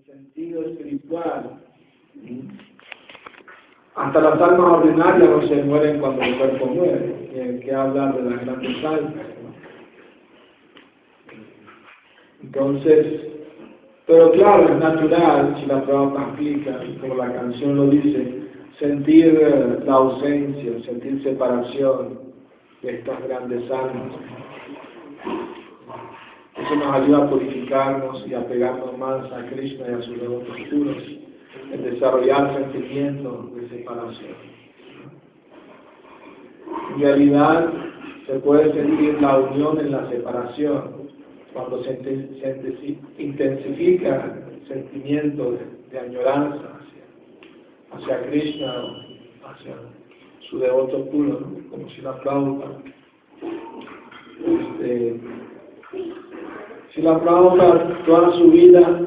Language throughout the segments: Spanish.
sentido espiritual. Hasta las almas ordinarias no se mueren cuando el cuerpo muere, que hablar de las grandes almas, ¿no? Entonces, pero claro, es natural, si la prueba explica, como la canción lo dice, sentir la ausencia, sentir separación de estas grandes almas. Eso nos ayuda a purificarnos y a pegarnos más a Krishna y a sus devotos puros, en desarrollar sentimientos de separación. En realidad, se puede sentir la unión en la separación, cuando se intensifica el sentimiento de añoranza hacia Krishna, hacia su devoto puro, ¿no? Como si la Prabhupada. Si la Prabhupada toda su vida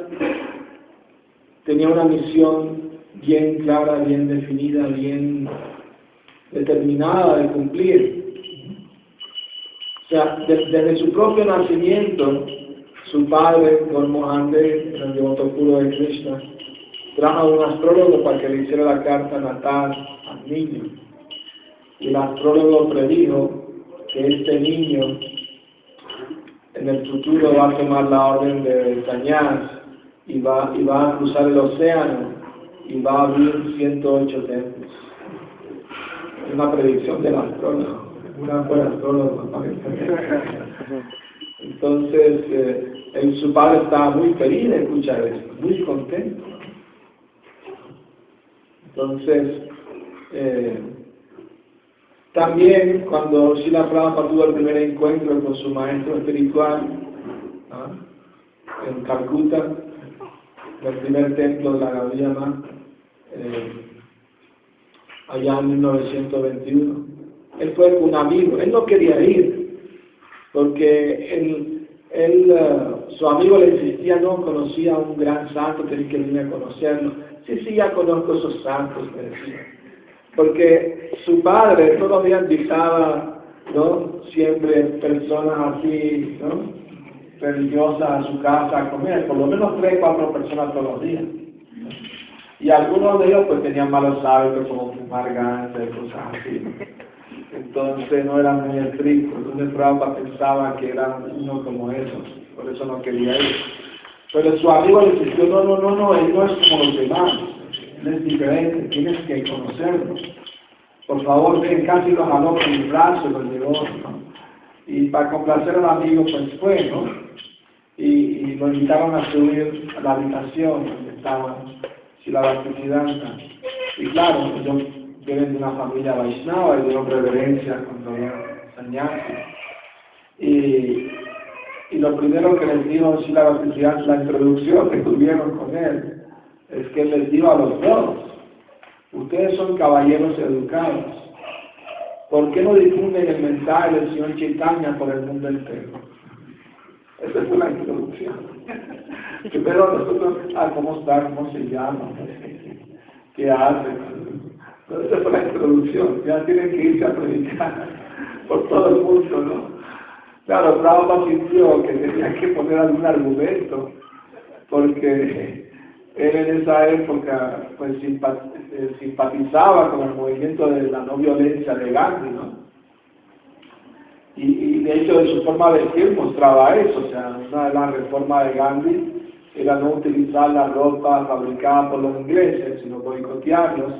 tenía una misión bien clara, bien definida, bien determinada de cumplir. O sea, desde su propio nacimiento, su padre, Gaur Mohan Dev, el devoto puro de Krishna, trajo a un astrólogo para que le hiciera la carta natal al niño. Y el astrólogo predijo que este niño en el futuro va a tomar la orden de Sannyas y va a cruzar el océano y va a abrir 108 templos. Es una predicción del astrólogo, una buena astrólogo aparentemente. Entonces, su padre estaba muy feliz de escuchar esto, muy contento. Entonces, también cuando Srila Prabhupada tuvo el primer encuentro con su maestro espiritual, ¿no? En Calcuta, el primer templo de la Gaudiya Math, allá en 1921, él fue con un amigo, él no quería ir, porque su amigo le insistía, no conocía a un gran santo, tenía que venir a conocerlo. Sí, ya conozco esos santos, me decía. Porque su padre todos los días invitaba, ¿no? Siempre personas así, ¿no? Religiosas a su casa a comer, por lo menos 3 o 4 personas todos los días. Y algunos de ellos pues tenían malos hábitos como fumar ganza y cosas así. Entonces no eran muy estrictos. Entonces Prabhupada pensaba que era uno como esos, por eso no quería ir. Pero su amigo le insistió, no, él no es como los demás. Él es diferente, tienes que conocerlo. Por favor, ven, casi lo jaló con el brazo y lo llevó, ¿no? Y para complacer al amigo, pues fue, ¿no? Y lo invitaron a subir a la habitación donde estaba Srila Bhaktisiddhanta. Y claro, ellos vienen de una familia Vaishnava y de reverencia cuando eran sannyasi. Y lo primero que les dijo Srila Bhaktisiddhanta, la introducción que tuvieron con él, es que él les dijo a los dos: ustedes son caballeros educados, ¿por qué no difunden el mensaje del Señor Chaitanya por el mundo entero? Esa fue la introducción. Primero nosotros, ¿cómo está? ¿Cómo se llama? ¿Qué hace? Esa fue la introducción. Ya tienen que irse a predicar por todo el mundo, ¿no? Claro, Prabhupada sintió que tenía que poner algún argumento, porque él en esa época pues simpatizaba con el movimiento de la no violencia de Gandhi, ¿no? Y de hecho de su forma de vestir mostraba eso. O sea, una de las reformas de Gandhi era no utilizar la ropa fabricada por los ingleses, sino boicotearlos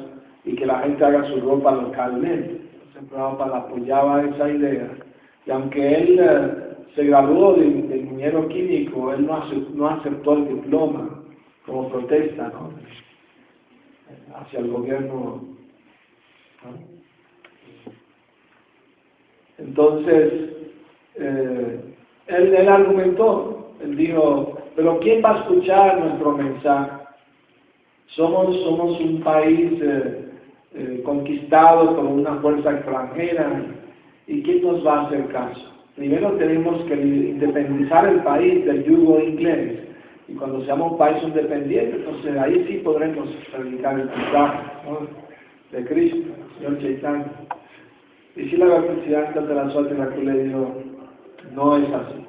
y que la gente haga su ropa localmente. Entonces Prabhupada apoyaba esa idea. Y aunque él se graduó de ingeniero químico, él no aceptó el diploma como protesta, ¿no? Hacia el gobierno, ¿no? Entonces, él argumentó, él dijo, pero ¿quién va a escuchar nuestro mensaje? Somos un país conquistado por una fuerza extranjera, ¿y quién nos va a hacer caso? Primero tenemos que independizar el país del yugo inglés, y cuando seamos un país independiente, entonces ahí sí podremos predicar el mensaje, ¿no? De Cristo, Señor Chaitanya. Y si la Bhaktisiddhanta de la Swati le dijo, no es así.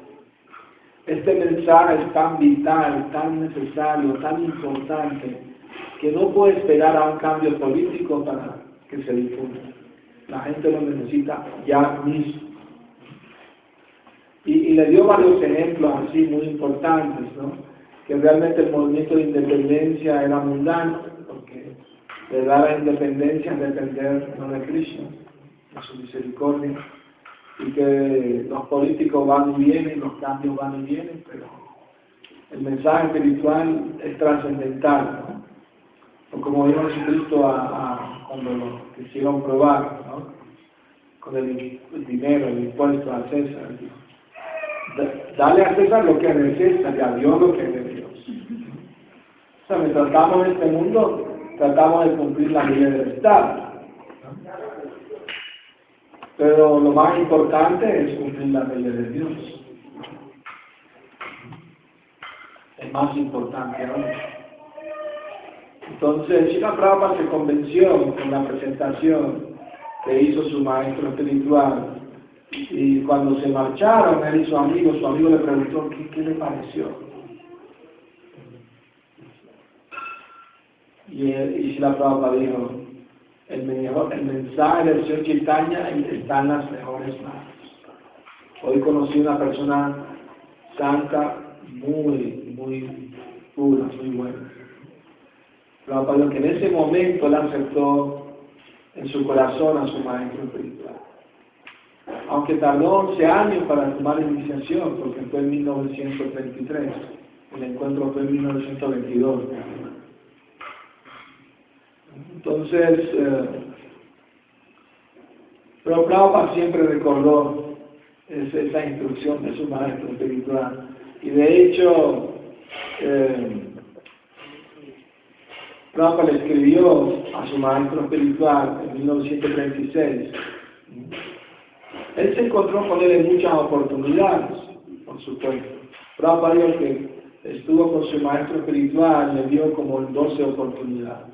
este mensaje es tan vital, tan necesario, tan importante, que no puede esperar a un cambio político para que se difunda. La gente lo necesita ya mismo. Y le dio varios ejemplos así muy importantes, ¿no? Que realmente el movimiento de independencia era mundano, porque de dar la independencia es depender no de Krishna, de su misericordia, y que los políticos van y vienen, los cambios van y vienen, pero el mensaje espiritual es trascendental, ¿no? O como dijo Jesucristo cuando lo quisieron probar, ¿no? Con el dinero, el impuesto a César, dijo, dale a César lo que es de César y a Dios lo que es de Dios. O sea, mientras estamos en este mundo, tratamos de cumplir las leyes del Estado, ¿no? Pero lo más importante es cumplir las leyes de Dios. Es más importante aún. Entonces, Srila Prabhupada se convenció con la presentación que hizo su maestro espiritual. Y cuando se marcharon, él y su amigo le preguntó qué le pareció. Y Srila Prabhupada dijo, el mensaje del Señor Chaitanya está en las mejores manos. Hoy conocí una persona santa, muy pura, muy buena. Prabhupada dijo que en ese momento él aceptó en su corazón a su maestro espiritual. Aunque tardó 11 años para tomar la iniciación, porque fue en 1933, el encuentro fue en 1922. Entonces, pero Prabhupada siempre recordó esa instrucción de su maestro espiritual. Y de hecho, Prabhupada le escribió a su maestro espiritual en 1936. Él se encontró con él en muchas oportunidades, por supuesto. Prabhupada dijo que estuvo con su maestro espiritual, le dio como 12 oportunidades.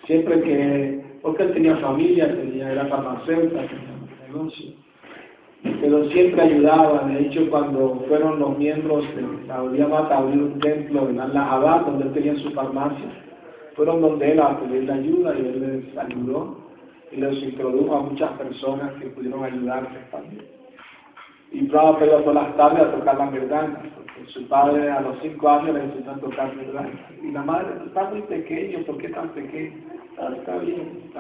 Siempre que, porque él tenía familia, era farmacéutica, tenía un negocio, pero siempre ayudaba. De hecho, cuando fueron los miembros de la Gaudiya Mata a abrir un templo en Allahabad, donde él tenía su farmacia, fueron donde él a pedirle ayuda y él les ayudó y les introdujo a muchas personas que pudieron ayudarse también. Y Prabhupada iba por las tardes a tocar la mridanga, porque su padre a los 5 años le enseñó a tocar mridanga. Y la madre, está muy pequeño, ¿por qué tan pequeño? Está bien,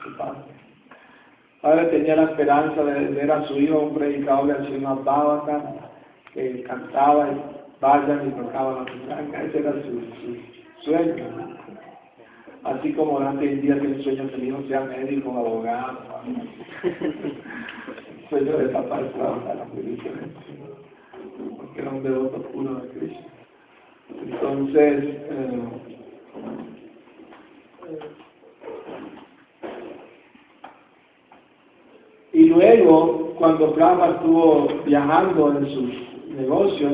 su padre. Padre tenía la esperanza de ver a su hijo, un predicador del Srimad Bhagavatam, que cantaba y vayan y tocaba la mridanga. Ese era su sueño. Así como antes en día tiene sueño que el hijo sea médico, abogado. El sueño de papá es trabajar muy diferente, porque era un devoto puro de Krishna. Entonces, y luego, cuando Prabhupada estuvo viajando en sus negocios,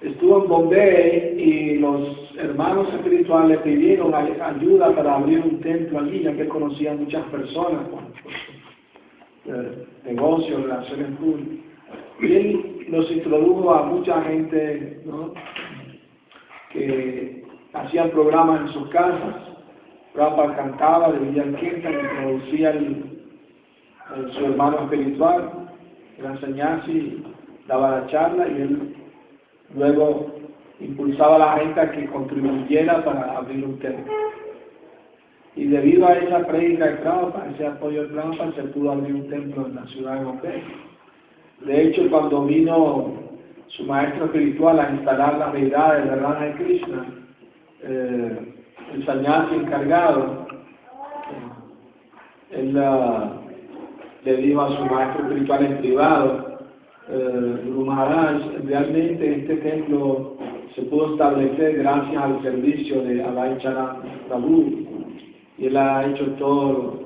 estuvo en Bombay y los hermanos espirituales pidieron ayuda para abrir un templo allí, ya que conocían muchas personas por negocios, relaciones públicas. Y él nos introdujo a mucha gente, ¿no?, que hacían programas en sus casas. Prabhupada cantaba, leía el kirtan, introducía su hermano espiritual, era sannyasi, daba la charla y él luego impulsaba a la gente a que contribuyera para abrir un templo. Y debido a esa prédica de Prabhupada, ese apoyo de Prabhupada, se pudo abrir un templo en la ciudad de Bombay. De hecho, cuando vino su maestro espiritual a instalar las deidades de Radha y Krishna, el sannyasi encargado, él le dijo a su maestro espiritual en privado, Guru Maharaj, realmente este templo se pudo establecer gracias al servicio de Abhay Charan Prabhu, y él ha hecho todo,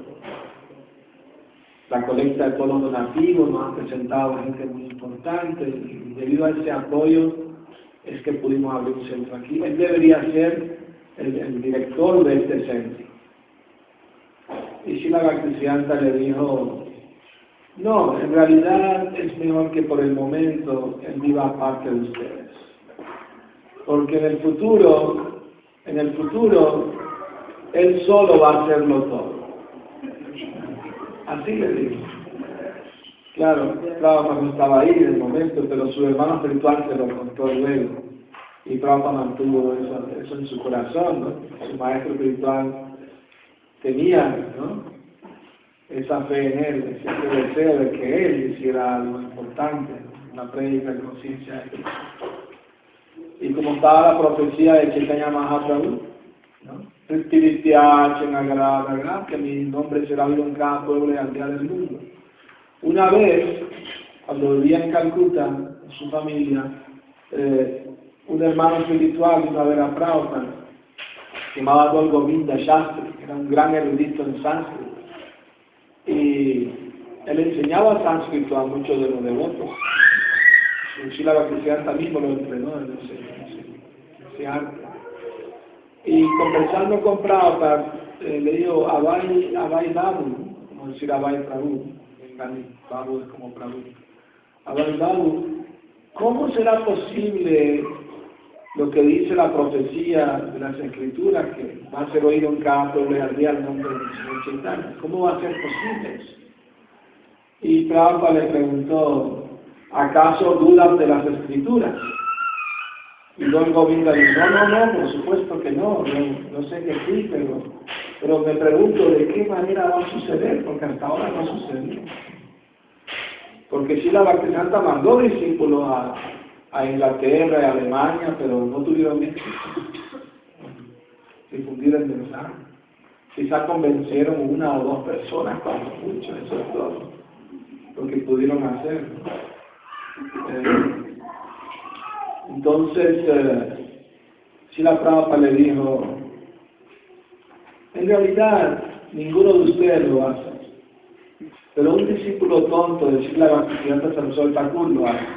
la colecta de todos los donativos, nos ha presentado a gente muy importante, y debido a ese apoyo es que pudimos abrir un centro aquí. Él debería ser el director de este centro. Y Srila Bhaktisiddhanta le dijo, No, en realidad es mejor que por el momento Él viva aparte de ustedes. Porque en el futuro, Él solo va a hacerlo todo. Así le digo. Claro, Prabhupada no estaba ahí en el momento, pero su hermano espiritual se lo contó luego. Y Prabhupada mantuvo eso en su corazón, ¿no? Su maestro espiritual tenía, ¿no?, esa fe en él, ese deseo de que él hiciera algo importante, una prédica de conciencia de Cristo. Y como estaba la profecía de Chaitanya Mahaprabhu, ¿no?, que mi nombre será oído en cada pueblo y aldea del mundo. Una vez, cuando vivía en Calcuta, con su familia, un hermano espiritual vino a ver a Prabhupada, llamado Adol Govinda Shastri, que era un gran erudito en sánscrito. Y él enseñaba sánscrito a muchos de los devotos. Srila Bhaktisiddhanta mismo lo entrenó en ese arte. Y conversando con Prabhupada, le dijo Abhay Babu, como decir Abhay Prabhu, Babu es como Prabhu. Abhay Babu, ¿cómo será posible lo que dice la profecía de las Escrituras, que va a ser oído en cada pueblo y aldea el nombre del Señor Chaitanya? ¿Cómo va a ser posible eso? Y Prabhupada le preguntó, ¿acaso dudas de las Escrituras? Y Lord Govinda dijo, no, por supuesto que no, yo sé que sí, pero me pregunto de qué manera va a suceder, porque hasta ahora no sucedió. Porque Srila Bhaktisiddhanta mandó discípulos a Inglaterra y a Alemania, pero no tuvieron éxito difundir el mensaje. Quizás convencieron una o dos personas, cuando mucho, eso es todo lo que pudieron hacer. Entonces, Srila Prabhupada le dijo, en realidad, ninguno de ustedes lo hace, pero un discípulo tonto de Srila Bhaktisiddhanta Saraswati Thakur lo hace.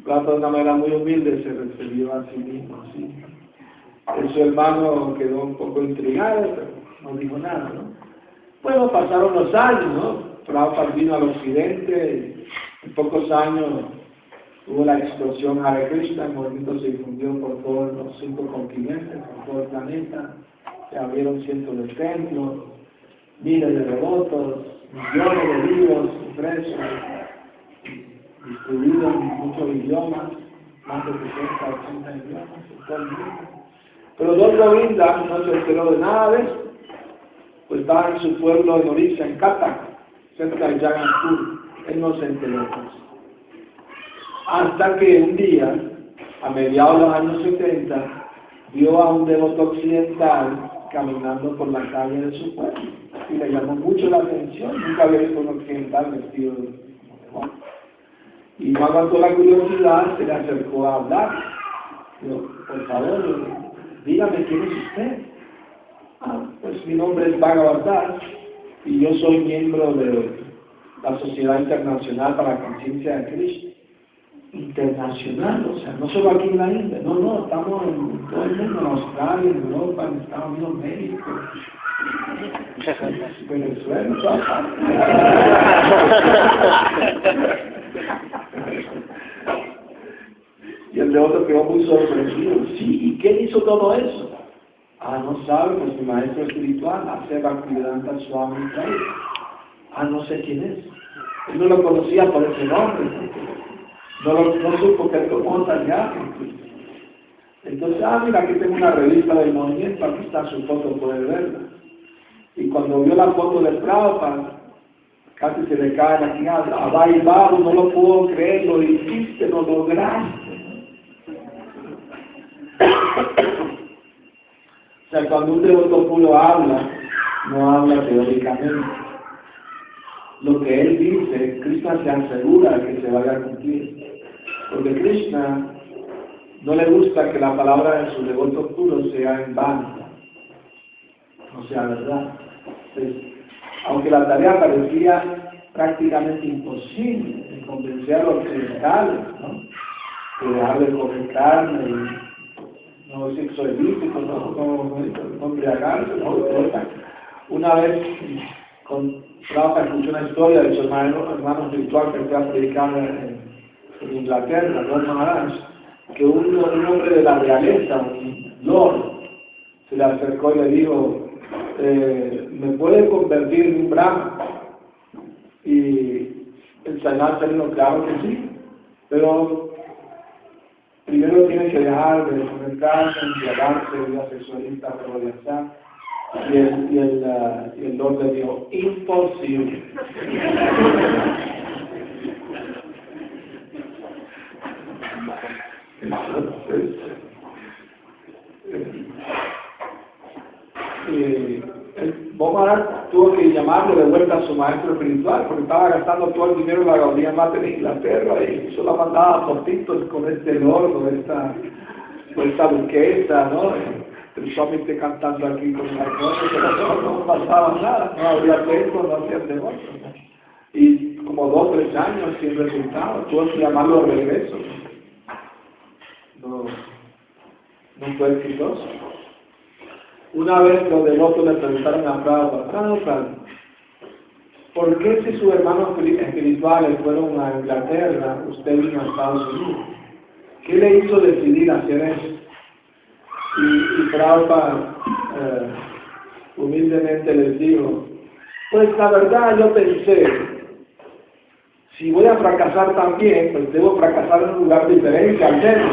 Prabhupada de una manera muy humilde se refirió a sí mismo, así. Su hermano quedó un poco intrigado, pero no dijo nada, ¿no? Bueno, pasaron los años, ¿no? Prabhupada vino al occidente, en pocos años hubo la explosión Hare Krishna, el movimiento se difundió por todos los 5 continentes, por todo el planeta, se abrieron cientos de templos, miles de devotos, millones de libros impresos, distribuidos en muchos idiomas, más de 60, 80 idiomas en todo el mundo. Pero Lord Govinda no se enteró de nada de eso, pues estaba en su pueblo en Orissa, en Cuttack, cerca de Jagannath. Él no se enteró de eso. Hasta que un día, a mediados de los años 70, vio a un devoto occidental caminando por la calle de su pueblo y le llamó mucho la atención. Nunca había visto un occidental vestido de devoto. Y no aguantó la curiosidad, se le acercó a hablar. Dijo, por favor, dígame quién es usted. Pues mi nombre es Bhagavad Das y yo soy miembro de la Sociedad Internacional para la Conciencia de Krishna. Internacional, o sea, no solo aquí en la India, no, estamos en todo el mundo, en Australia, en Europa, en Estados Unidos, México, Venezuela, en todas partes. Y el de otro quedó muy sorprendido. Sí, ¿y quién hizo todo eso? No sabe, pues mi maestro espiritual, hace Bhaktivedanta Swami Prabhupada. No sé quién es. Él no lo conocía por ese nombre. No supo que él tomó tal viaje. Entonces, mira, aquí tengo una revista del movimiento, aquí está su foto, puede verla. Y cuando vio la foto del Prabhupada, casi se le cae la mirada. Abhay Babu, no lo puedo creer, lo hiciste, lo lograste. O sea, cuando un devoto puro habla, no habla teóricamente. Lo que él dice, Krishna se asegura de que se vaya a cumplir. Porque Krishna no le gusta que la palabra de su devoto puro sea en vano, no sea verdad. Entonces, aunque la tarea parecía prácticamente imposible de convencer a los occidentales, ¿no?, de dejar de comer carne y no sexo ilícito, no embriagarse, no. Una vez Prabhupada escuchó una historia de su hermano espiritual que fue a predicar en Inglaterra, Lord Maharaj, que un hombre de la realeza, un lord, se le acercó y le dijo, ¿me puede convertir en un brahma? Y el sannyasi dijo, claro que sí, pero primero tiene que dejar de comer carne, embriagarse, de vida sexualista, revolver. Y el Lord le dijo, imposible. Entonces, Bomarán tuvo que llamarlo de vuelta a su maestro espiritual porque estaba gastando todo el dinero de la Gaudiya Mata en Inglaterra y solo mandaba fotitos con este Lord, con esta duquesa, ¿no? El Swami esté cantando aquí con la cosa, pero no pasaba nada, no había templo, no hacía devotos. Y como 2 o 3 años sin resultado, tuvo que llamarlo de regreso. No fue exitoso. Una vez los devotos le preguntaron a Prabhupada, ¿por qué si sus hermanos espirituales fueron a Inglaterra, usted vino a Estados Unidos? ¿Qué le hizo decidir hacer eso? Y Prabhupada humildemente les dijo, pues la verdad yo pensé, si voy a fracasar también, pues debo fracasar en un lugar diferente al menos.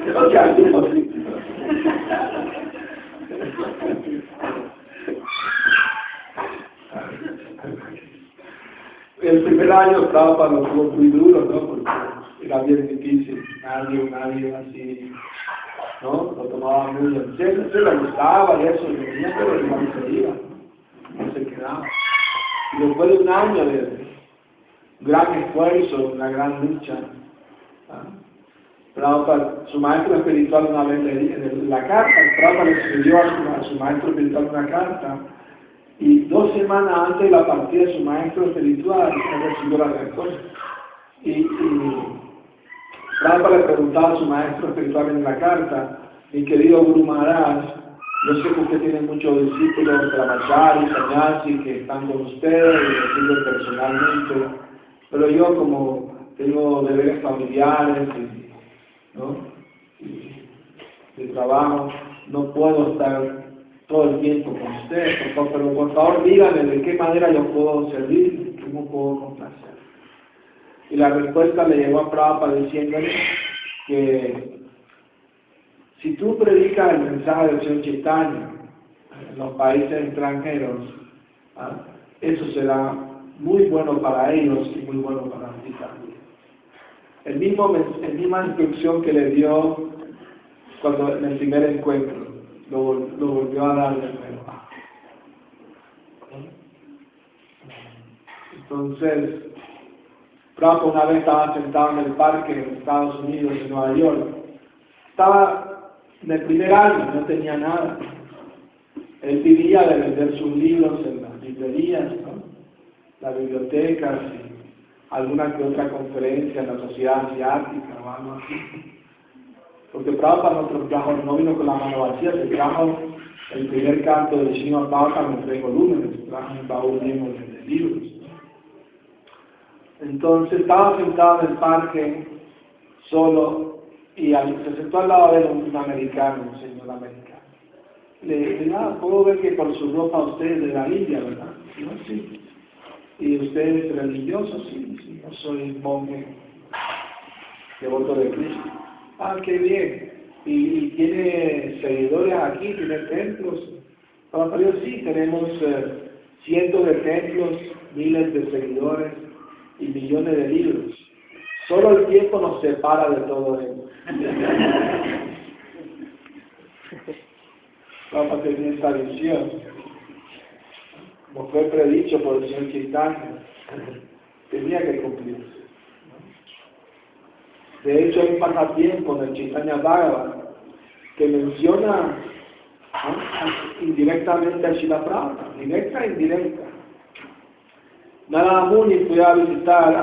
Creo que así posible. El primer año Prabhupada lo tuvo muy duro, ¿no? Porque era bien difícil, nadie así, ¿no? Lo tomaba muy en serio, se le gustaba y eso, pero no se iba, no se quedaba. Y después de un año de gran esfuerzo, una gran lucha, Prabhupada, su maestro espiritual una vez le dijo en la carta, Prabhupada le escribió a su maestro espiritual una carta, y 2 semanas antes de la partida de su maestro espiritual, él recibió la respuesta. Y Prabhupada le preguntaba a su maestro espiritual en la carta, mi querido Guru Maharaj, yo sé que usted tiene muchos discípulos, brahmacharis, sannyasis, que están con usted, y los siguen personalmente, pero yo como tengo deberes familiares, ¿no? Y de trabajo, no puedo estar todo el tiempo con usted, pero por favor díganme de qué manera yo puedo servir, cómo puedo complacer. Y la respuesta le llegó a Prabhupada diciéndole que si tú predicas el mensaje del Señor Chaitanya en los países extranjeros, eso será muy bueno para ellos y muy bueno para ti también. La misma instrucción que le dio cuando en el primer encuentro, lo volvió a dar de nuevo. Entonces, Prabhupada una vez estaba sentado en el parque en Estados Unidos, en Nueva York. Estaba en el primer año, no tenía nada. Él vivía de vender sus libros en las librerías, ¿no? Las bibliotecas, y alguna que otra conferencia en la sociedad asiática o algo así. Porque Prabhupada no vino con la mano vacía, se trajo el primer canto de Srimad Bhagavatam en 3 volúmenes, trajo un baúl lleno de libros. Entonces estaba sentado en el parque solo y se sentó al lado de él un americano, un señor americano. Le dije, puedo ver que por su ropa usted es de la India, ¿verdad? No, sí. ¿Y usted es religioso? Sí, yo soy monje, devoto de Cristo. Qué bien. ¿Y tiene seguidores aquí? ¿Tiene templos? Para Dios, sí, tenemos cientos de templos, miles de seguidores y millones de libros. Solo el tiempo nos separa de todo eso. Vamos a tener esta visión. Como fue predicho por el Señor Chaitanya, tenía que cumplirse. De hecho, hay un pasatiempo en el Chaitanya Bhagavatam que menciona indirectamente a Srila Prabhupada, directa e indirecta. Narada Muni fue a visitar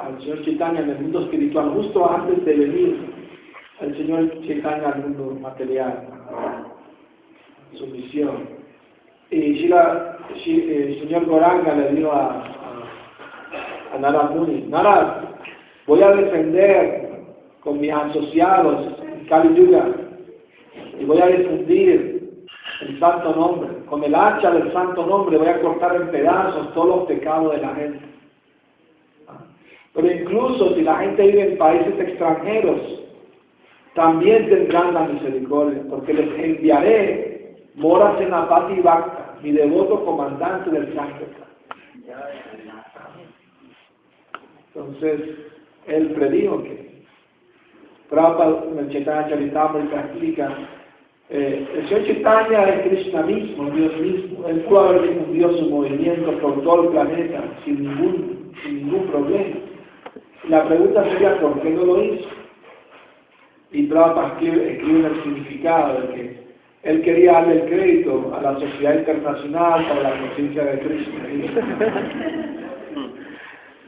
al Señor Chaitanya en el mundo espiritual justo antes de venir al Señor Chaitanya al mundo material, su misión. Y el señor Goranga le dijo a Narad Muni, Narad, voy a defender con mis asociados en Kali Yuga y voy a difundir el santo nombre. Con el hacha del santo nombre voy a cortar en pedazos todos los pecados de la gente. Pero incluso si la gente vive en países extranjeros, también tendrán la misericordia, porque les enviaré Moras en Apati Bhakta, mi devoto comandante del Sankirtan. Entonces, él predijo que Prabhupada en el Chaitanya Charitamrita explica, el Señor Chaitanya es Krishna mismo, Dios mismo. Él pudo haber difundido su movimiento por todo el planeta sin ningún problema. La pregunta sería, ¿por qué no lo hizo? Y Prabhupada escribe en el significado de que él quería darle el crédito a la Sociedad Internacional para la Conciencia de Krishna.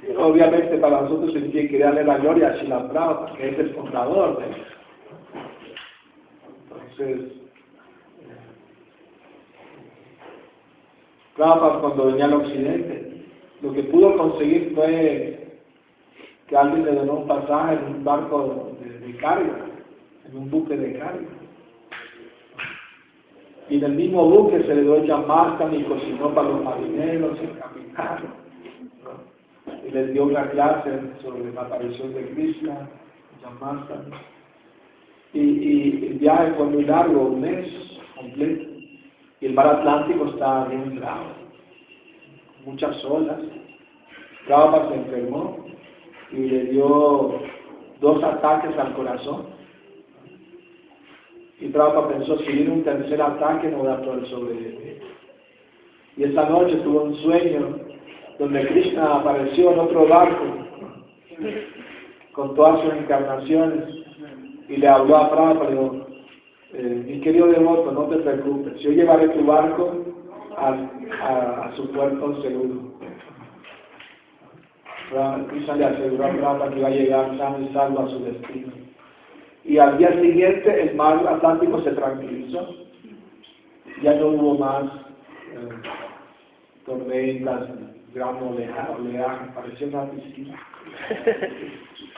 Y obviamente para nosotros se tiene que darle la gloria a Srila Prabhupada, que es el fundador de eso. Entonces, Prabhupada cuando venía al occidente, lo que pudo conseguir fue que alguien le donó un pasaje en un barco de carga, en un buque de carga. Y en el mismo buque se le dio el Yamastam y cocinó para los marineros y caminaron, ¿no? Y les dio una clase sobre la aparición de Krishna, Yamastam. Y el viaje fue muy largo, un mes completo. Y el mar Atlántico estaba bien bravo, muchas olas. Prabhupada se enfermó y le dio 2 ataques al corazón. Y Prabhupada pensó, si viene un tercer ataque no voy a poder sobrevivir. Y esa noche tuvo un sueño donde Krishna apareció en otro barco con todas sus encarnaciones y le habló a Prabhupada, le dijo, mi querido devoto, no te preocupes, yo llevaré tu barco a su puerto seguro. Krishna le aseguró a Prabhupada que iba a llegar sano y salvo a su destino. Y al día siguiente el mar Atlántico se tranquilizó. Ya no hubo más tormentas, gran oleaje, parecía una piscina.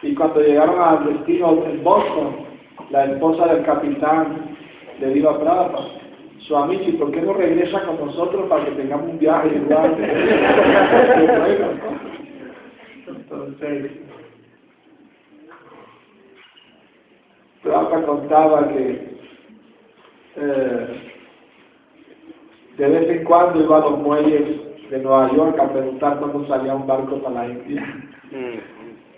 Y cuando llegaron al destino en Boston, la esposa del capitán le dijo a Prabhupada, Swamiji, ¿por qué no regresa con nosotros para que tengamos un viaje igual? Entonces, Prabhupada contaba que de vez en cuando iba a los muelles de Nueva York a preguntar cuándo salía un barco para la India,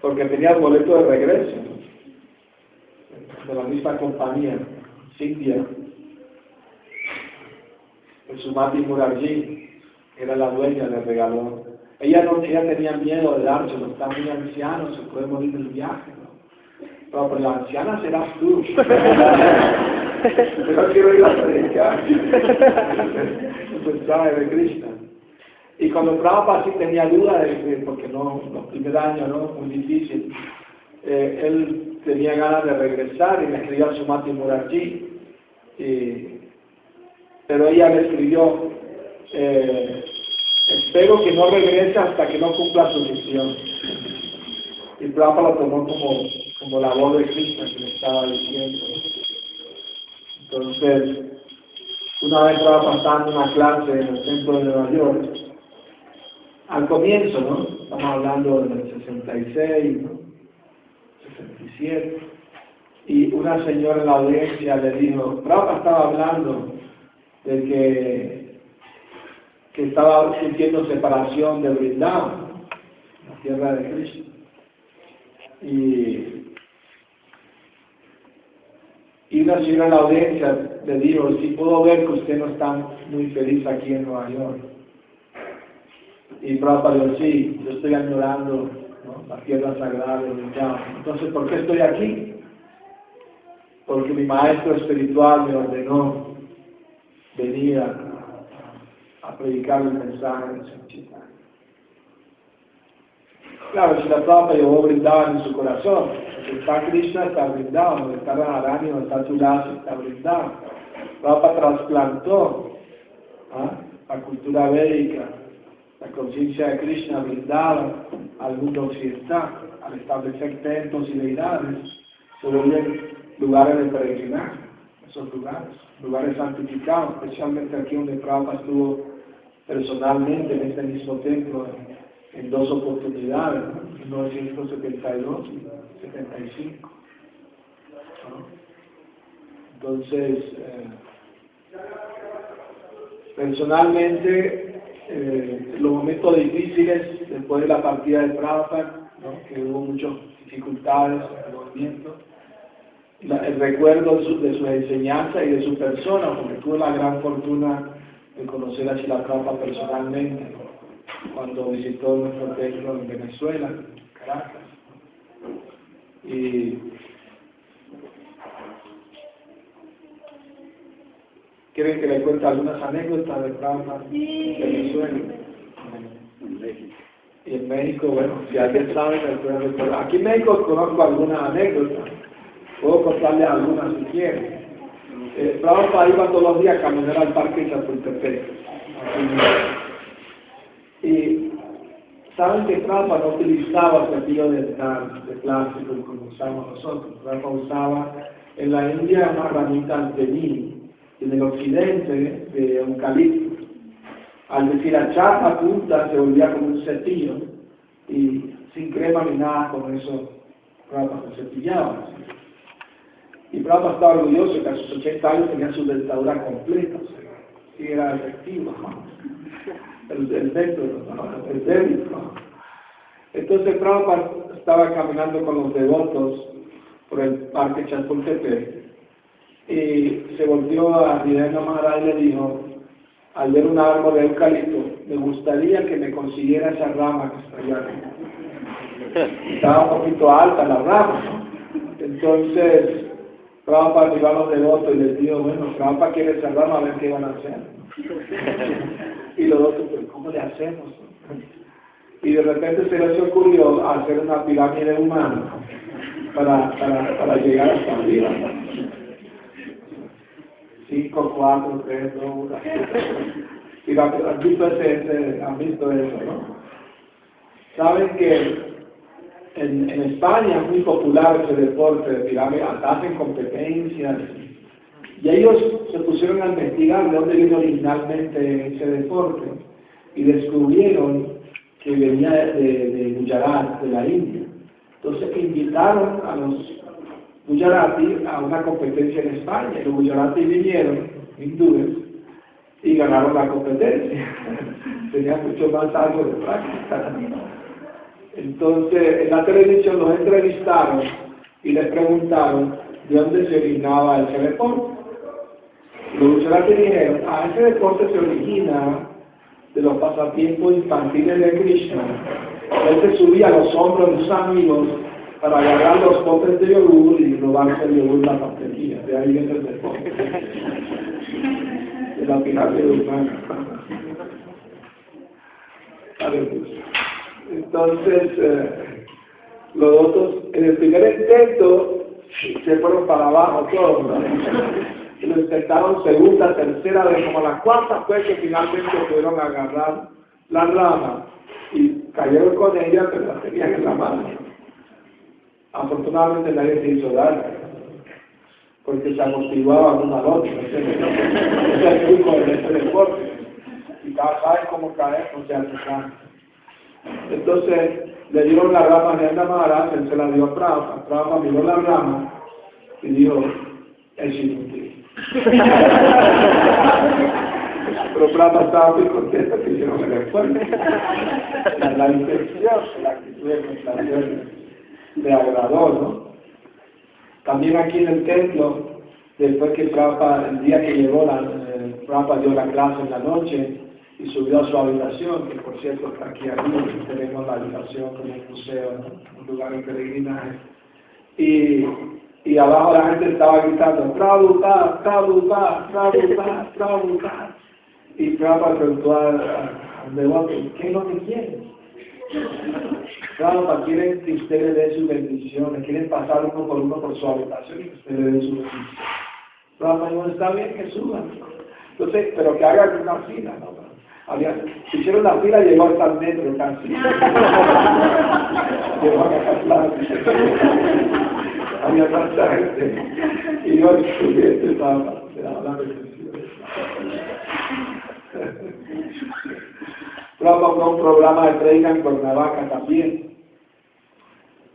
porque tenía el boleto de regreso de la misma compañía, India. El Sumati Murarji era la dueña del regalón. Ella tenía miedo de dárselo, está muy anciano, se puede morir del viaje, ¿no? Pero pues la anciana serás tú. Yo quiero ir a predicar el mensaje de Krishna. Y cuando Prabhupada sí tenía duda, porque no, los primeros años, ¿no? Muy difícil, él tenía ganas de regresar y le escribió a Sumati Murarji. Pero ella le escribió, espero que no regrese hasta que no cumpla su misión. Y Prabhupada lo tomó como la voz de Krishna que le estaba diciendo. Entonces, una vez estaba pasando una clase en el centro de Nueva York, al comienzo, ¿no? Estamos hablando del 66, ¿no? 67. Y una señora en la audiencia le dijo, Prabhupada estaba hablando de que estaba sintiendo separación de Vrindavan, la tierra de Krishna. Y una señora en la audiencia le dijo, sí puedo ver que usted no está muy feliz aquí en Nueva York. Y Prabhupada dijo, sí, yo estoy añorando, ¿no?, la tierra sagrada de Vrindavan. Entonces, ¿por qué estoy aquí? Porque mi maestro espiritual me ordenó venir a predicar el mensaje de Señor Chaitanya. Claro, si la Prabhupada llevó Vrindavan en su corazón, donde está Krishna está Vrindavan, donde está Radharani, donde está Tulasi está Vrindavan. Prabhupada trasplantó la cultura védica, la conciencia de Krishna brindada al mundo occidental, al establecer templos y deidades, se vuelven lugares de peregrinaje, esos lugares santificados, especialmente aquí donde Prabhupada estuvo personalmente en este mismo templo en dos oportunidades, ¿no? En 1972 y 75. ¿No? Entonces, personalmente, los momentos difíciles después de la partida de Prabhupada, ¿no? Que hubo muchas dificultades en el movimiento, el recuerdo de su enseñanza y de su persona, porque tuve la gran fortuna de conocer a Srila Prabhupada personalmente, ¿no? Cuando visitó nuestro templo en Venezuela, Caracas. Y ¿quieren que les cuente algunas anécdotas de Prabhupada en Venezuela? Y en México, bueno, si alguien sabe, me puede recordar. Aquí en México conozco algunas anécdotas. Puedo contarles algunas si quieren. Prabhupada iba todos los días a caminar al parque de Chapultepec. Y saben que Prabhupada no utilizaba cepillo dental de plástico como usamos nosotros. Prabhupada usaba en la India unas ramitas de neem y en el occidente de eucalipto. Al decir la chapa punta se volvía como un cepillo y sin crema ni nada, con eso Prabhupada se cepillaba. Y Prabhupada estaba orgulloso que a sus 80 años tenía su dentadura completa, o sea, sí era efectivo, ¿no? el método, ¿no? El débito, ¿no? Entonces Prabhupada estaba caminando con los devotos por el parque Chapultepec y se volvió a Hridaya Maharaj y le dijo, al ver un árbol de eucalipto, me gustaría que me consiguiera esa rama que está allá arriba. Estaba un poquito alta la rama, ¿no? Entonces Prabhupada miró a los devotos y les dijo, bueno, Prabhupada quiere esa rama, a ver qué van a hacer. Y los otros, pero ¿cómo le hacemos? Y de repente se les ocurrió hacer una pirámide humana para llegar hasta arriba. 5, 4, 3, 2, 1. Y han visto eso, ¿no? Saben que en España es muy popular ese deporte de pirámide, hacen competencias. Y ellos se pusieron a investigar de dónde vino originalmente ese deporte y descubrieron que venía de Gujarat, de la India. Entonces invitaron a los Gujarati a una competencia en España. Los Gujarati vinieron, hindúes, y ganaron la competencia. Tenían mucho más algo de práctica. Entonces en la televisión los entrevistaron y les preguntaron de dónde se originaba ese deporte. Los Gujarati dijeron, ese deporte se origina de los pasatiempos infantiles de Krishna. Él se subía a los hombros de sus amigos para agarrar los potes de yogur y robarse el yogur en la pastelería. De ahí viene el deporte. De la pirámide humana. Entonces, los otros, en el primer intento, se fueron para abajo todos, ¿no? Y lo intentaron segunda, tercera vez, como la cuarta fue que finalmente pudieron agarrar la rama y cayeron con ella, pero la tenían en la mano. Afortunadamente nadie se hizo daño, porque se amortiguaban uno al otro. Ese es el truco de este deporte. Y cada vez como caer, no se hace daño. Entonces le dieron la rama a Hridaya Maharaj, él se la dio a Prabhupada. Prabhupada miró la rama y dijo, es inútil. Pero Prabhupada estaba muy contento que hicieron el esfuerzo. La intención, la actitud de constancia le agradó, ¿no? También aquí en el templo, después que Prabhupada, el día que llegó, Prabhupada dio la clase en la noche y subió a su habitación, que por cierto está aquí arriba, tenemos la habitación como un museo, ¿no? Un lugar de peregrinaje. Y abajo la gente estaba gritando, Prabhupada, Prabhupada, Prabhupada, Prabhupada. Y Prabhupada preguntó al devoto, ¿qué es lo que quieren? Prabhupada, quieren que usted le dé sus bendiciones, quieren pasar uno por su habitación y que usted le dé sus bendiciones. Prabhupada, no está bien que suban. Entonces, pero que hagan una fila, ¿no? Hicieron la fila y llegó hasta el metro casi. Llegó a Cacatlán. Había tanta gente. Y yo estudiante estaba la recepción. Trabajamos con un programa de predica en Cuernavaca también.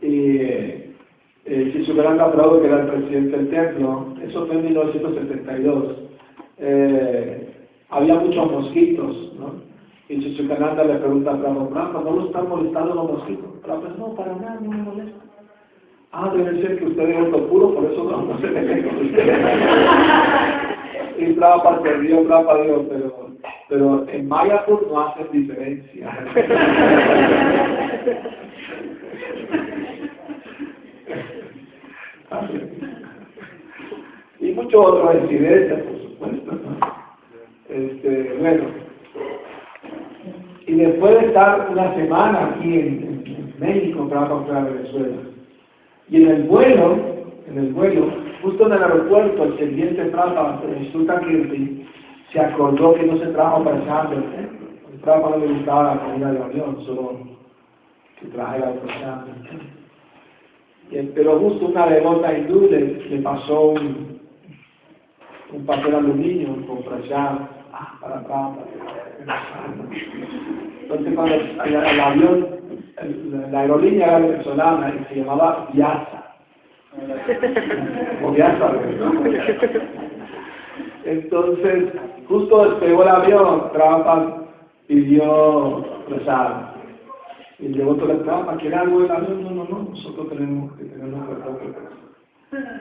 Y si supieran la Prado, que era el presidente del templo, eso fue en 1972. Había muchos mosquitos, ¿no? Y Chichucananda le pregunta a Prabhupada, ¿no lo están molestando los mosquitos? Prabhupada, no, para nada, no me molesta. Debe ser que usted es lo puro, por eso no se meten con usted. Y Prabhupada se rió, Prabhupada dijo, pero en Mayapur no hacen diferencia. Y muchos otros incidentes, por supuesto, ¿no? Bueno, y después de estar una semana aquí en México, para Venezuela, y en el vuelo, justo en el aeropuerto, el sirviente Prabhupada, resulta que se acordó que no se trajo para Chandler, el Prabhupada no le gustaba la comida de avión, solo que trajera para Chandler. Pero justo una devota hindú le pasó un papel aluminio con prachá para Prabhupada. Entonces cuando el avión, la aerolínea era venezolana y se llamaba Vyasa. O Vyasa, ¿verdad? Entonces, justo despegó el avión, Prabhupada pidió prasad. Y el devoto le preguntaba, ¿quiere algo del avión? No, nosotros tenemos que tener nuestra propia cosa.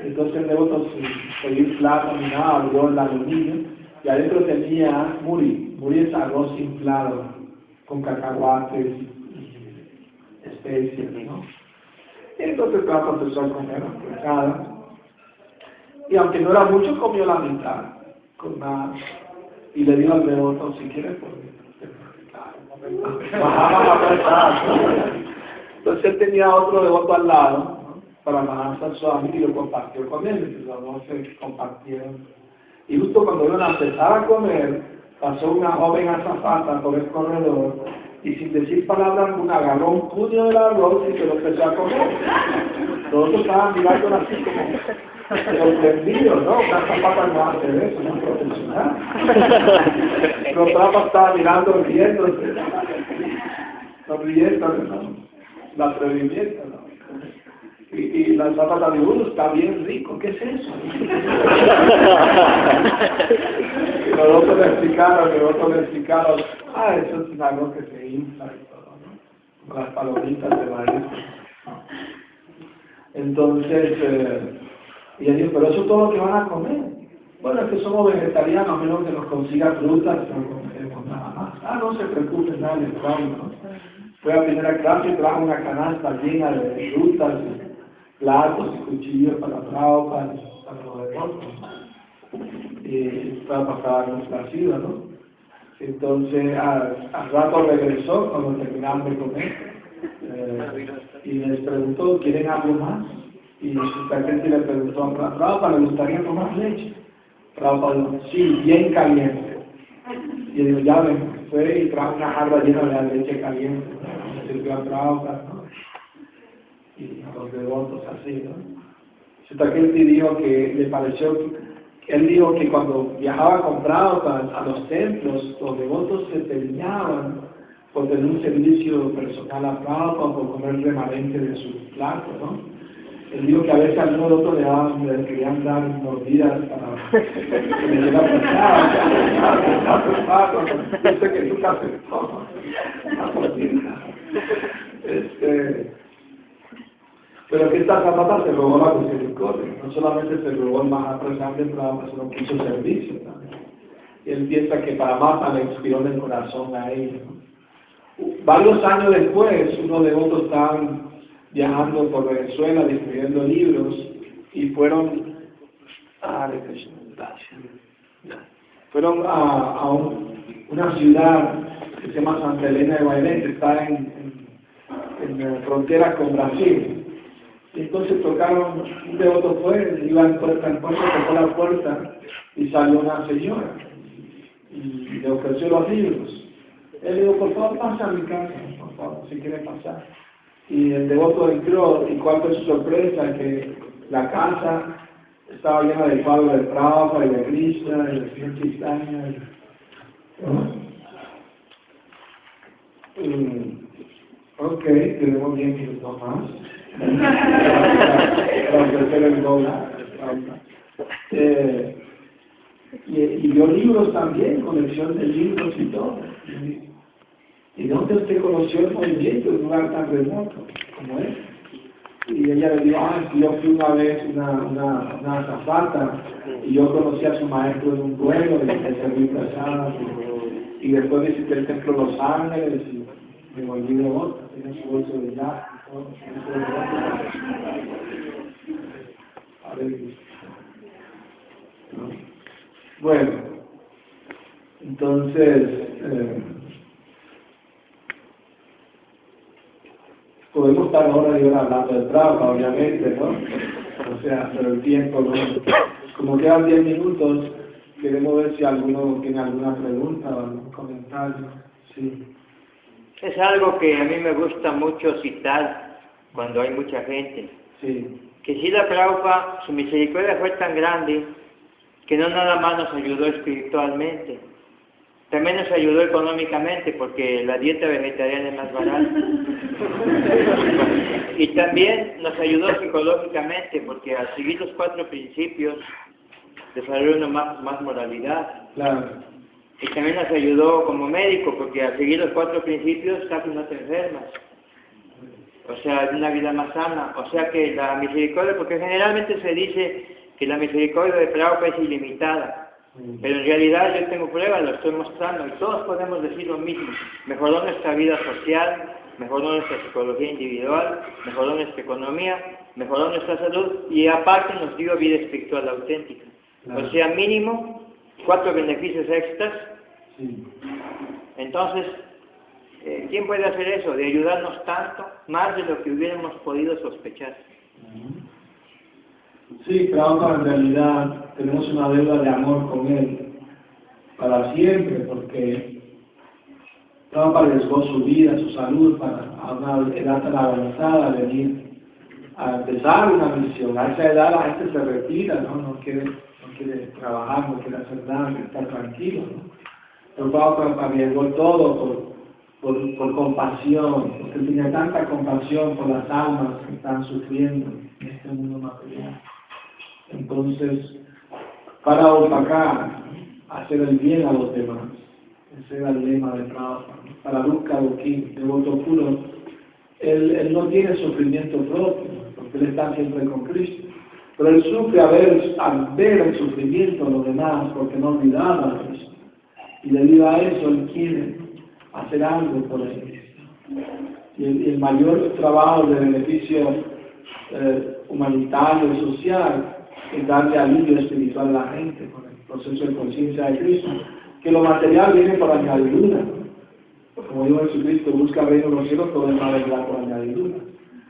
Entonces el devoto, sin pedir plata ni nada, abrió el aluminio y adentro tenía muri. Muri es arroz inflado con cacahuates y especias, ¿no? Y entonces Prabhupada empezó a comer la prasada. Y aunque no era mucho, comió la mitad con nada. Y le dijo al devoto, si quieres, pues, bajaba la prasada. Entonces él tenía otro devoto al lado, ¿no? Para Maharsa Swami, y lo compartió con él. Entonces los dos se compartieron. Y justo cuando iban a empezar a comer, pasó una joven azafata por el corredor y sin decir palabra alguna agarró un puño del arroz y se lo empezó a comer. Todos estaban mirando así como sorprendidos, ¿no? Una azafata no hace eso, no es profesional. Pero Prabhupada estaba mirando, riéndose, sonriendo, ¿no? La atrevimiento, ¿no? Y la zapata de uno está bien rico, ¿qué es eso? Y los otros le explicaron, eso es algo que se infla y todo, ¿no? Como las palomitas de maíz. Entonces, y ella dijo, pero eso es todo lo que van a comer. Bueno, es que somos vegetarianos, a menos que nos consiga frutas, no comeremos nada más. No se preocupe, nada les traigo, ¿no? Fue a primera clase y trajo una canasta llena de frutas, platos y cuchillos para Prabhupada, para los devotos. Y Prabhupada estaba complacido, ¿no? Entonces, al rato regresó cuando terminaron de comer y les preguntó, ¿quieren algo más? Y la gente le preguntó a Prabhupada, ¿le gustaría tomar leche? Prabhupada dijo, sí, bien caliente. Y dijo, ya ven, fue y trajo una jarra llena de leche caliente, ¿no? Se sirvió a Prabhupada, ¿no? Y a los devotos así, ¿no? Hasta que él dijo que le pareció, él dijo que cuando viajaba con Prabhupada a los templos, los devotos se peleaban por tener un servicio personal a Prabhupada, por comer el remanente de sus platos, ¿no? Él dijo que a veces a algunos de otros le querían dar mordidas para que le diera pesado, yo sé que nunca aceptó una mordida. Pero que esta zapata se robó la misericordia, no solamente se robó el Mahaprasad de Prabhupada, sino que hizo servicio también. Y él piensa que para más le inspiró en el corazón a ella, ¿no? Varios años después, unos devotos estaban viajando por Venezuela, distribuyendo libros, y fueron a una ciudad que se llama Santa Elena de Guayaquil, que está en frontera con Brasil. Y entonces tocaron, un devoto fue, iba en puerta en puerta, tocó la puerta y salió una señora y le ofreció los libros. Él dijo, por favor, pasa a mi casa, por favor, si quiere pasar. Y el devoto entró, y cuál fue su sorpresa, que la casa estaba llena de cuadros de Prabhupada y de Krishna, y de Sri Chaitanya. Ok, tenemos 10 minutos más para ofrecer el dólar. Y vio libros también, colección de libros y todo. ¿Y dónde usted conoció el movimiento en un lugar tan remoto como este? Y ella le dijo, yo fui una vez una azafata y yo conocí a su maestro en un vuelo y me serví pesada y después visité el templo de Los Ángeles y me volví de otra, tenía su bolso de jazz y todo. A ver, bueno, entonces podemos estar ahora y ahora hablando de Prabhupada, obviamente, ¿no? O sea, pero el tiempo, ¿no? Como quedan 10 minutos, queremos ver si alguno tiene alguna pregunta o algún comentario. Sí. Es algo que a mí me gusta mucho citar cuando hay mucha gente. Sí. Que Srila Prabhupada, su misericordia fue tan grande que no nada más nos ayudó espiritualmente, también nos ayudó económicamente porque la dieta vegetariana es más barata. Y también nos ayudó psicológicamente porque al seguir los 4 principios desarrolló más moralidad. Claro. Y también nos ayudó como médico porque al seguir los 4 principios casi no te enfermas. O sea, es una vida más sana. O sea que la misericordia, porque generalmente se dice que la misericordia de Prabhupada es ilimitada, pero en realidad yo tengo pruebas, lo estoy mostrando, y todos podemos decir lo mismo. Mejoró nuestra vida social, mejoró nuestra psicología individual, mejoró nuestra economía, mejoró nuestra salud, y aparte nos dio vida espiritual auténtica. O sea, mínimo 4 beneficios extras. Sí. Entonces, ¿quién puede hacer eso? De ayudarnos tanto, más de lo que hubiéramos podido sospechar. Sí, Prabhupada, en realidad tenemos una deuda de amor con él para siempre, porque Prabhupada arriesgó su vida, su salud para a una edad tan avanzada venir a empezar una misión. A esa edad la gente se retira, no quiere trabajar, no quiere hacer nada, quiere estar tranquilo, ¿no? Pero Prabhupada arriesgó todo por compasión, porque tenía tanta compasión por las almas que están sufriendo en este mundo material. Entonces, para opacar, hacer el bien a los demás, ese era el lema de Prabhupada. Para Dukkha Dukkhi, devoto puro, él no tiene sufrimiento propio, porque él está siempre con Cristo, pero él sufre al ver el sufrimiento de los demás, porque no olvidaba a Cristo, y debido a eso él quiere hacer algo por ellos. Y el mayor trabajo de beneficio humanitario y social es darle alivio espiritual a la gente con el proceso de conciencia de Cristo, que lo material viene por añadidura. Como dijo Jesucristo, busca el reino de los cielos, todo el mal vendrá por añadidura.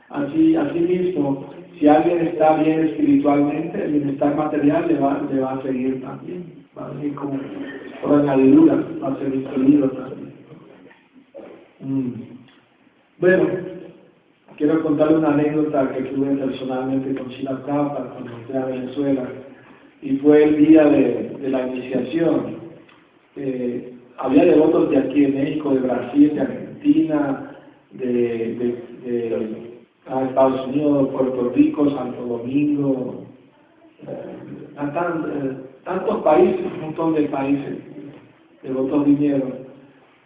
Así mismo, si alguien está bien espiritualmente, el bienestar material le va a seguir también, va a venir como por añadidura, va a ser incluido también. Bueno, quiero contarle una anécdota que tuve personalmente con Srila Prabhupada cuando entré a Venezuela, y fue el día de la iniciación. Había devotos de aquí de México, de Brasil, de Argentina, de Estados Unidos, Puerto Rico, Santo Domingo, tantos países, un montón de países, devotos vinieron,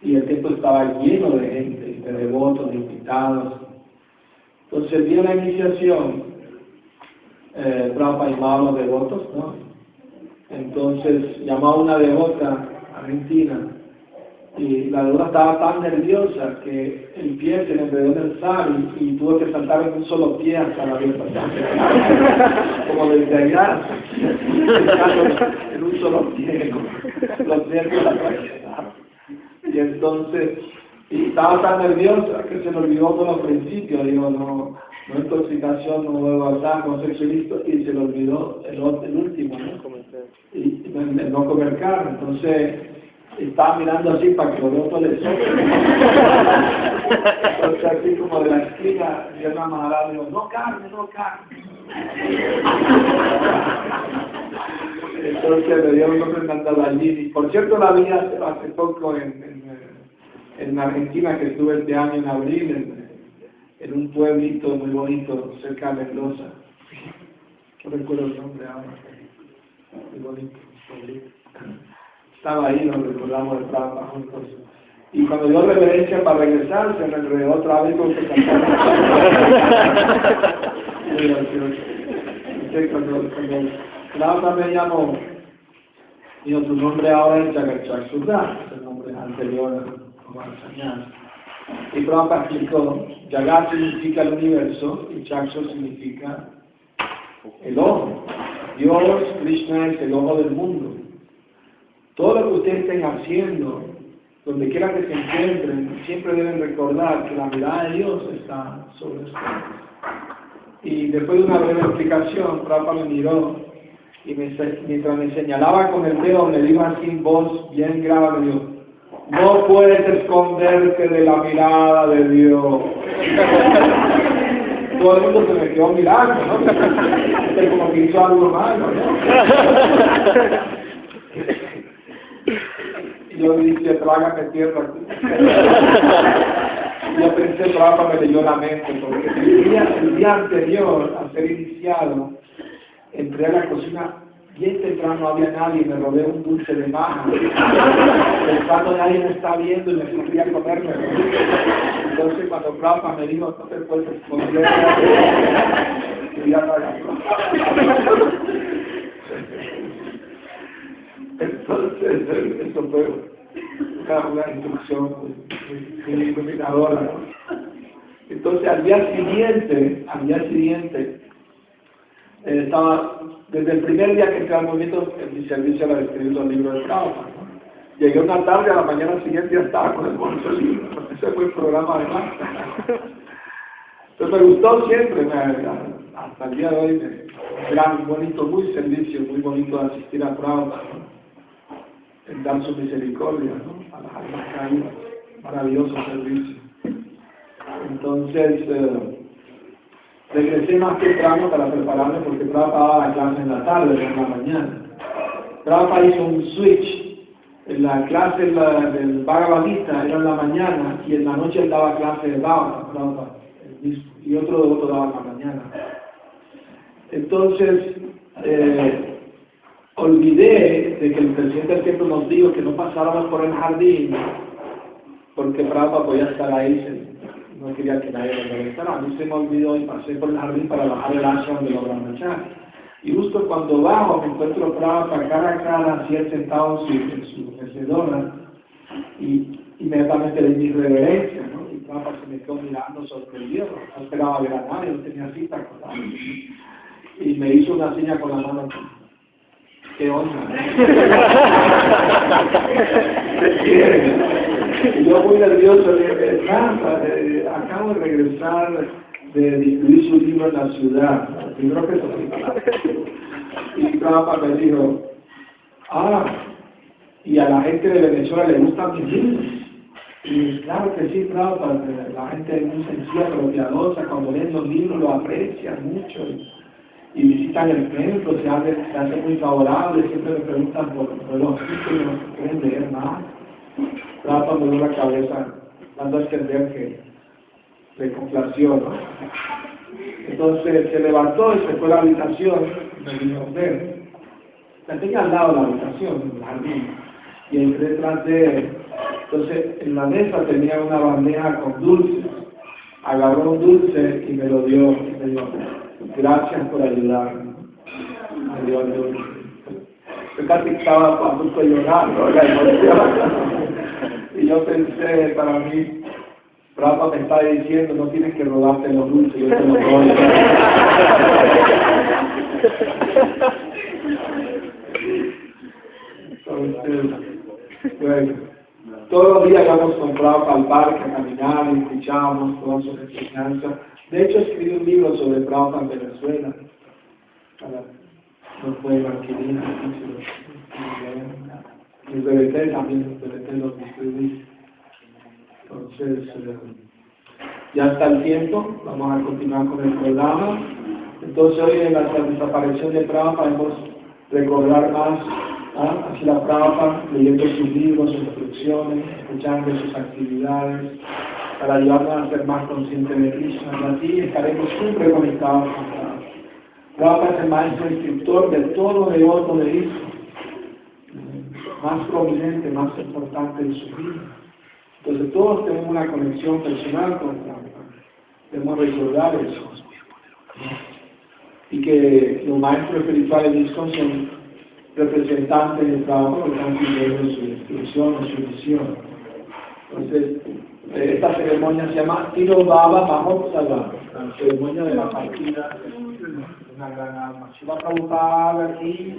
y el templo estaba lleno de gente, de devotos, de invitados. Entonces el día de la iniciación, Prabhupada llamaba a los devotos, ¿no? Entonces llamó a una devota argentina, y la devota estaba tan nerviosa que el pie se le enredó en el sal y tuvo que saltar en un solo pie hasta la devota, como desde allá, en un solo pie, los nervios la traicionaron. Y entonces, estaba tan nerviosa que se le olvidó por los principios, digo, no intoxicación, no bebo azar, no sexo ilícito, y se le olvidó el último, ¿no? Y no comer carne. Entonces, estaba mirando así para que los otros le soplen. Entonces así como de la esquina, y una Maharaj dijo, no carne, no carne. Entonces le dieron nombre Nandalini. Por cierto, la vi hace poco en Argentina, que estuve este año en abril, en un pueblito muy bonito cerca de Mendoza. No recuerdo el nombre ahora. Muy bonito, pueblito. Estaba ahí, nos recordamos de Prabhupada juntos. Y cuando dio reverencia para regresar, se me enredó otra vez con que cantaba. Muy gracioso. Entonces, cuando Prabhupada me llamó, dijo, tu nombre ahora es Jagachak Sudra, es el nombre anterior como enseñanza. Y Prabhupada explicó, Jagat significa el universo y Chakso significa el ojo. Dios, Krishna, es el ojo del mundo. Todo lo que ustedes estén haciendo, donde quiera que se encuentren, siempre deben recordar que la mirada de Dios está sobre ustedes. Y después de una breve explicación, Prabhupada me miró y mientras me señalaba con el dedo, me dijo así en voz bien grave, me dijo, no puedes esconderte de la mirada de Dios. Todo el mundo se me quedó mirando, ¿no? Es como que hizo algo malo, ¿no? Y yo dije, trágame tierra. Y yo pensé, Prabhupada me leyó la mente, porque el día anterior a ser iniciado, entré a la cocina bien temprano, no había nadie, me robé un dulce de maja, pensando que nadie me está viendo y me fui a comerme. Entonces cuando Prabhupada me dijo, no te puedes esconder, y ya entonces eso fue una instrucción muy iluminadora, ¿no? Entonces al día siguiente estaba, desde el primer día que entré al movimiento, en mi servicio era escribir los libros de Prabhupada, ¿no? Llegué una tarde, a la mañana siguiente ya estaba con el bolso libre. Ese fue el programa de Prabhupada. Entonces me gustó siempre, hasta el día de hoy, era muy bonito, muy servicio, muy bonito asistir a Prabhupada, ¿no? En dar su misericordia, ¿no? A las almas caídas, maravilloso servicio. Entonces, regresé más temprano para prepararme porque Prabhupada daba la clase en la tarde, no en la mañana. Prabhupada hizo un switch. En la clase del Bhagavad Gita era en la mañana y en la noche él daba clase de Prabhupada, el mismo, y otro daba en la mañana. Entonces, olvidé de que el presidente del templo nos dijo que no pasáramos por el jardín porque Prabhupada podía estar ahí, no quería que nadie lo molestara. A mí se me olvidó y pasé por el jardín para bajar el ashram de los brahmacharis. Y justo cuando bajo me encuentro Prabhupada cara a cara, así él sentado en su mecedora, y inmediatamente le di reverencia, ¿no? Y Prabhupada se me quedó mirando sorprendido, no esperaba ver a nadie, no tenía cita con nadie. Y me hizo una seña con la mano. ¿Qué onda? Y yo muy nervioso, le acabo de regresar de distribuir su libro en la ciudad, primero que eso. Y Prabhupada me dijo, y a la gente de Venezuela le gustan mis libros. Y claro que sí, Prabhupada, la gente es muy sencilla, pero piadosa, cuando leen los libros lo aprecian mucho. Y visitan el templo, se hace muy favorable, siempre me preguntan por los títulos, quieren leer más. Prabhupada me dio la cabeza, dando a entender que le complació, ¿no? Entonces se levantó y se fue a la habitación, me dijo, ven, la tenía al lado de la habitación, en el jardín, y entré detrás de él. Entonces en la mesa tenía una bandeja con dulces, agarró un dulce y me lo dio, y me dijo, gracias por ayudarme. Me dio el dulce. Yo casi estaba a punto de llorar, ¿no? La emoción. Y yo pensé, para mí, Prabhupada me está diciendo, no tienes que robarte los dulces, yo te los doy. Entonces, bueno, todos los días íbamos con Prabhupada al parque a caminar y escuchábamos todas sus enseñanzas. De hecho, escribí un libro sobre Prabhupada en Venezuela. Lo pueden adquirir. el BBT también, el BBT lo distribuye. Entonces, ya está el tiempo, vamos a continuar con el programa. Entonces hoy en la desaparición de Prabhupada podemos recordar más hacia la Prabhupada, leyendo sus libros, sus instrucciones, escuchando sus actividades, para ayudarnos a ser más conscientes de Krishna. Y así estaremos siempre conectados con Prabhupada. Prabhupada es el maestro instructor de todo devoto de Krishna, más prominente, más importante en su vida. Entonces todos tenemos una conexión personal con Prabhupada. Debemos recordar eso. Y que los maestros espirituales de ISKCON son representantes de Prabhupada, que están siguiendo su instrucción, su misión. Entonces, esta ceremonia se llama Tirobhava Mahotsava, la ceremonia de la partida de una gran alma. Shiva Prabhupada aquí.